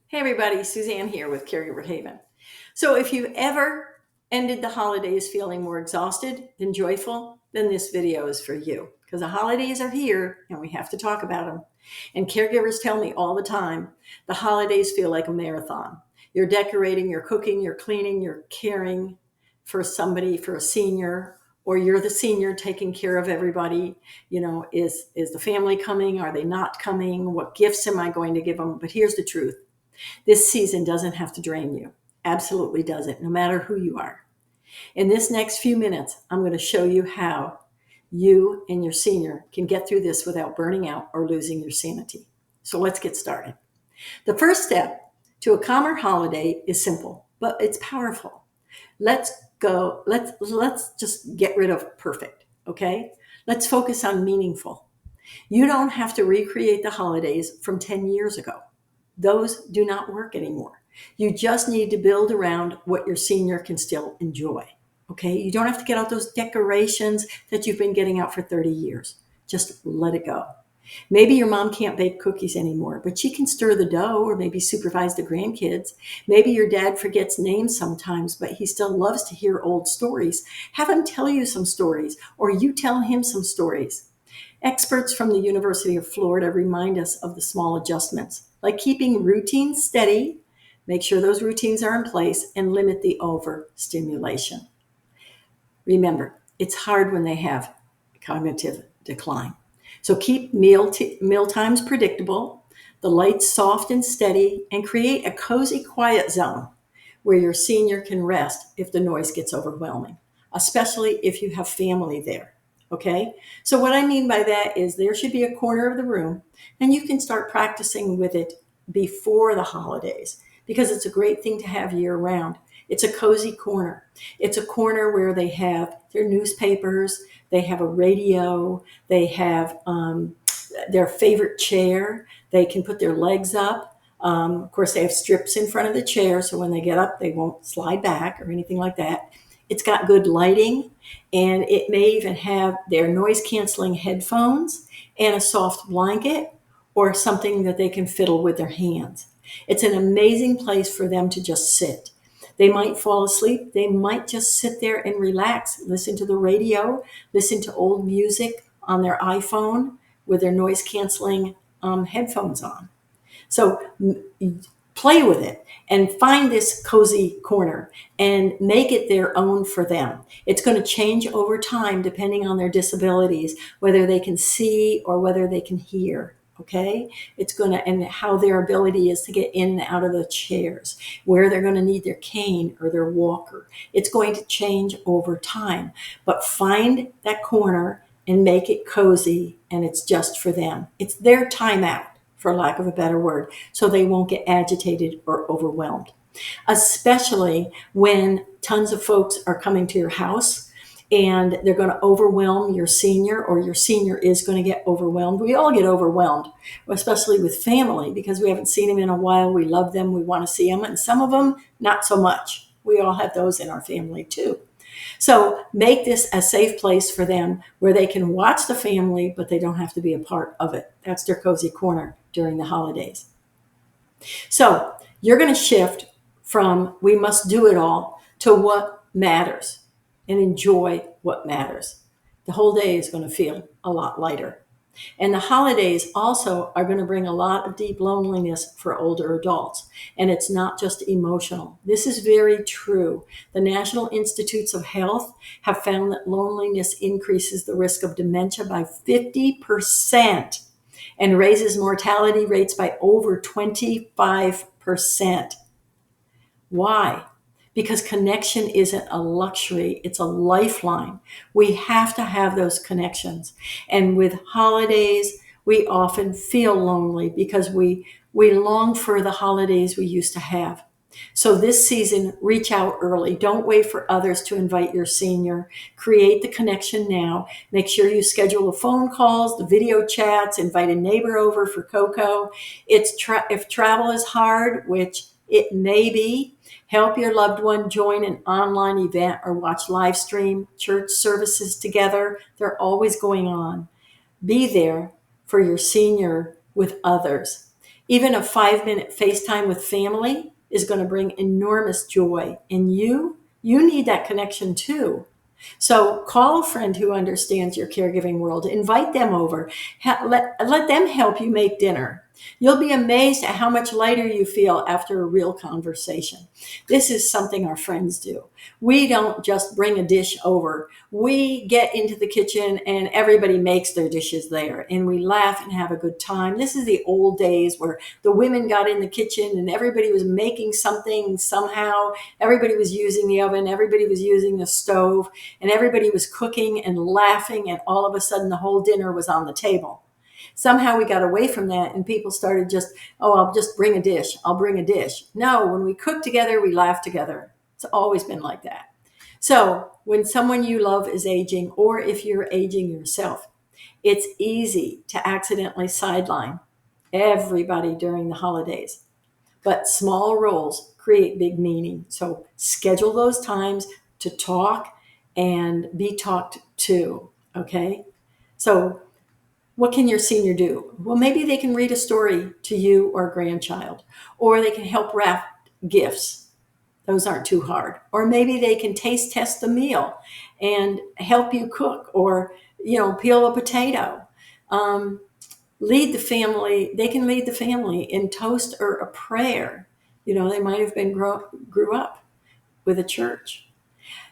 Hey everybody, Suzanne here with Caregiver Haven. So if you've ever ended the holidays feeling more exhausted than joyful, then this video is for you because the holidays are here and we have to talk about them. And caregivers tell me all the time, the holidays feel like a marathon. You're decorating, you're cooking, you're cleaning, you're caring for somebody, for a senior, or you're the senior taking care of everybody. Is the family coming? Are they not coming? What gifts am I going to give them? But here's the truth. This season doesn't have to drain you. Absolutely doesn't, no matter who you are. In this next few minutes, I'm going to show you how you and your senior can get through this without burning out or losing your sanity. So let's get started. The first step to a calmer holiday is simple, but it's powerful. Let's go. Let's just get rid of perfect, okay? Let's focus on meaningful. You don't have to recreate the holidays from 10 years ago. Those do not work anymore. You just need to build around what your senior can still enjoy. Okay? You don't have to get out those decorations that you've been getting out for 30 years. Just let it go. Maybe your mom can't bake cookies anymore, but she can stir the dough or maybe supervise the grandkids. Maybe your dad forgets names sometimes, but he still loves to hear old stories. Have him tell you some stories, or you tell him some stories. Experts from the University of Florida remind us of the small adjustments, like keeping routines steady, make sure those routines are in place, and limit the overstimulation. Remember, it's hard when they have cognitive decline. So keep meal times predictable, the lights soft and steady, and create a cozy quiet zone where your senior can rest if the noise gets overwhelming, especially if you have family there. Okay? So, what I mean by that is there should be a corner of the room, and you can start practicing with it before the holidays because it's a great thing to have year round. It's a cozy corner. It's a corner where they have their newspapers, they have a radio, they have their favorite chair, they can put their legs up. Of course, they have strips in front of the chair, so when they get up, they won't slide back or anything like that. It's got good lighting, and it may even have their noise canceling headphones and a soft blanket or something that they can fiddle with their hands. It's an amazing place for them to just sit. They might fall asleep. They might just sit there and relax, listen to the radio, listen to old music on their iPhone with their noise canceling headphones on. So play with it and find this cozy corner and make it their own for them. It's going to change over time depending on their disabilities, whether they can see or whether they can hear. Okay, it's going to, and how their ability is to get in and out of the chairs, where they're going to need their cane or their walker. It's going to change over time, but find that corner and make it cozy, and it's just for them. It's their timeout, for lack of a better word, so they won't get agitated or overwhelmed, especially when tons of folks are coming to your house and they're going to overwhelm your senior, or your senior is going to get overwhelmed. We all get overwhelmed, especially with family, because we haven't seen them in a while. We love them. We want to see them. And some of them, not so much. We all have those in our family too. So make this a safe place for them where they can watch the family, but they don't have to be a part of it. That's their cozy corner during the holidays. So you're going to shift from we must do it all to what matters and enjoy what matters. The whole day is going to feel a lot lighter. And the holidays also are going to bring a lot of deep loneliness for older adults. And it's not just emotional. This is very true. The National Institutes of Health have found that loneliness increases the risk of dementia by 50% and raises mortality rates by over 25%. Why? Because connection isn't a luxury, it's a lifeline. We have to have those connections. And with holidays, we often feel lonely because we long for the holidays we used to have. So this season, reach out early. Don't wait for others to invite your senior. Create the connection now. Make sure you schedule the phone calls, the video chats, invite a neighbor over for cocoa. If travel is hard, which it may be, help your loved one join an online event or watch live stream church services together. They're always going on. Be there for your senior with others. Even a 5-minute FaceTime with family is going to bring enormous joy. And you need that connection too. So call a friend who understands your caregiving world. Invite them over. Let them help you make dinner. You'll be amazed at how much lighter you feel after a real conversation. This is something our friends do. We don't just bring a dish over. We get into the kitchen and everybody makes their dishes there, and we laugh and have a good time. This is the old days where the women got in the kitchen and everybody was making something somehow. Everybody was using the oven. Everybody was using the stove, and everybody was cooking and laughing, and all of a sudden the whole dinner was on the table. Somehow we got away from that, and people started just, oh, I'll just bring a dish. I'll bring a dish. No, when we cook together, we laugh together. It's always been like that. So when someone you love is aging, or if you're aging yourself, it's easy to accidentally sideline everybody during the holidays. But small roles create big meaning. So schedule those times to talk and be talked to. Okay. So what can your senior do? Well, maybe they can read a story to you or a grandchild, or they can help wrap gifts. Those aren't too hard. Or maybe they can taste test the meal and help you cook, or, peel a potato. Lead the family. They can lead the family in toast or a prayer. They might have been grew up with a church.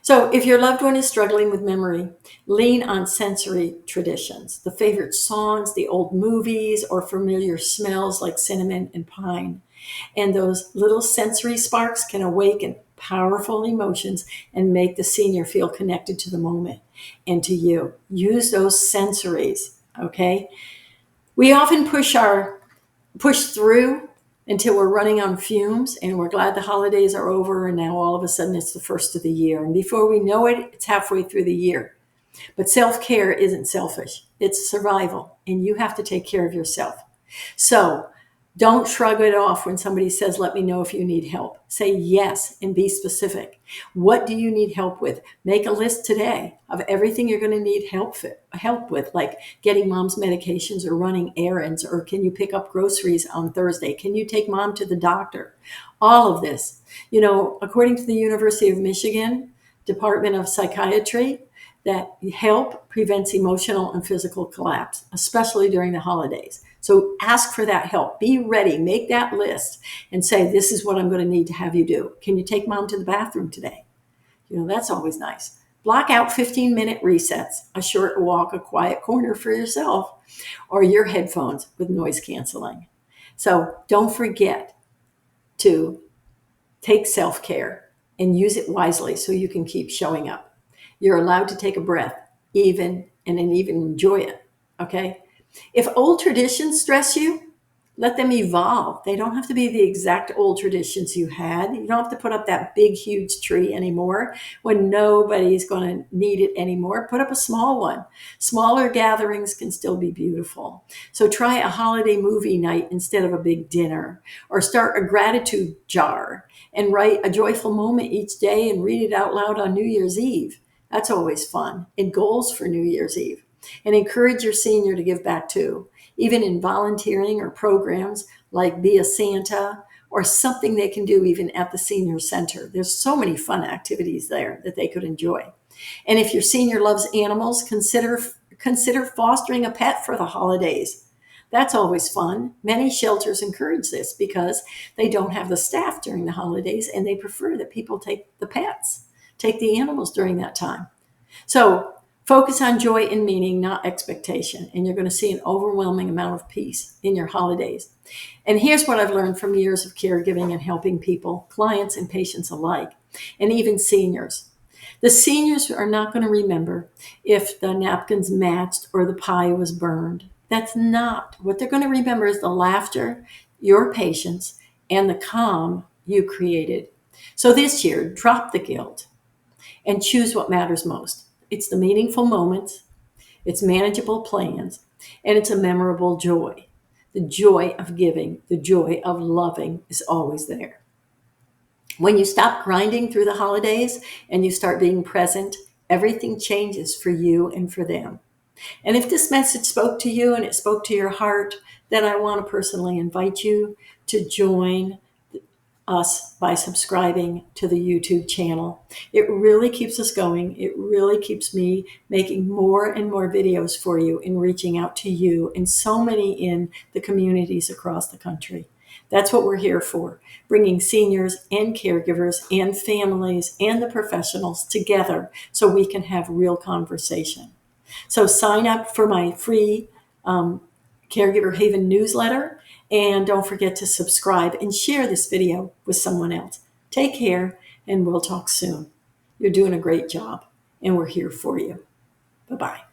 So if your loved one is struggling with memory, lean on sensory traditions, the favorite songs, the old movies, or familiar smells like cinnamon and pine. And those little sensory sparks can awaken powerful emotions and make the senior feel connected to the moment and to you. Use those sensories, okay? We often push through until we're running on fumes, and we're glad the holidays are over, and now all of a sudden it's the first of the year. And before we know it, it's halfway through the year. But self-care isn't selfish. It's survival, and you have to take care of yourself. So don't shrug it off when somebody says, let me know if you need help. Say yes and be specific. What do you need help with? Make a list today of everything you're going to need help with, like getting mom's medications or running errands, or can you pick up groceries on Thursday? Can you take mom to the doctor? All of this. According to the University of Michigan Department of Psychiatry, that help prevents emotional and physical collapse, especially during the holidays. So ask for that help. Be ready. Make that list and say, this is what I'm going to need to have you do. Can you take mom to the bathroom today? That's always nice. Block out 15-minute resets, a short walk, a quiet corner for yourself, or your headphones with noise canceling. So don't forget to take self-care and use it wisely so you can keep showing up. You're allowed to take a breath, even enjoy it. Okay. If old traditions stress you, let them evolve. They don't have to be the exact old traditions you had. You don't have to put up that big, huge tree anymore when nobody's going to need it anymore. Put up a small one. Smaller gatherings can still be beautiful. So try a holiday movie night instead of a big dinner, or start a gratitude jar and write a joyful moment each day and read it out loud on New Year's Eve. That's always fun. And goals for New Year's Eve. And encourage your senior to give back too, even in volunteering or programs like Be a Santa, or something they can do even at the senior center. There's so many fun activities there that they could enjoy. And if your senior loves animals, consider fostering a pet for the holidays. That's always fun. Many shelters encourage this because they don't have the staff during the holidays, and they prefer that people take the animals during that time. So focus on joy and meaning, not expectation, and you're going to see an overwhelming amount of peace in your holidays. And here's what I've learned from years of caregiving and helping people, clients and patients alike, and even seniors. The seniors are not going to remember if the napkins matched or the pie was burned. That's not. What they're going to remember is the laughter, your patience, and the calm you created. So this year, drop the guilt and choose what matters most. It's the meaningful moments, it's manageable plans, and it's a memorable joy. The joy of giving, the joy of loving is always there. When you stop grinding through the holidays and you start being present, everything changes for you and for them. And if this message spoke to you and it spoke to your heart, then I want to personally invite you to join us by subscribing to the YouTube channel. It really keeps us going. It really keeps me making more and more videos for you and reaching out to you and so many in the communities across the country. That's what we're here for, bringing seniors and caregivers and families and the professionals together so we can have real conversation. So sign up for my free Caregiver Haven newsletter, and don't forget to subscribe and share this video with someone else. Take care, and we'll talk soon. You're doing a great job, and we're here for you. Bye-bye.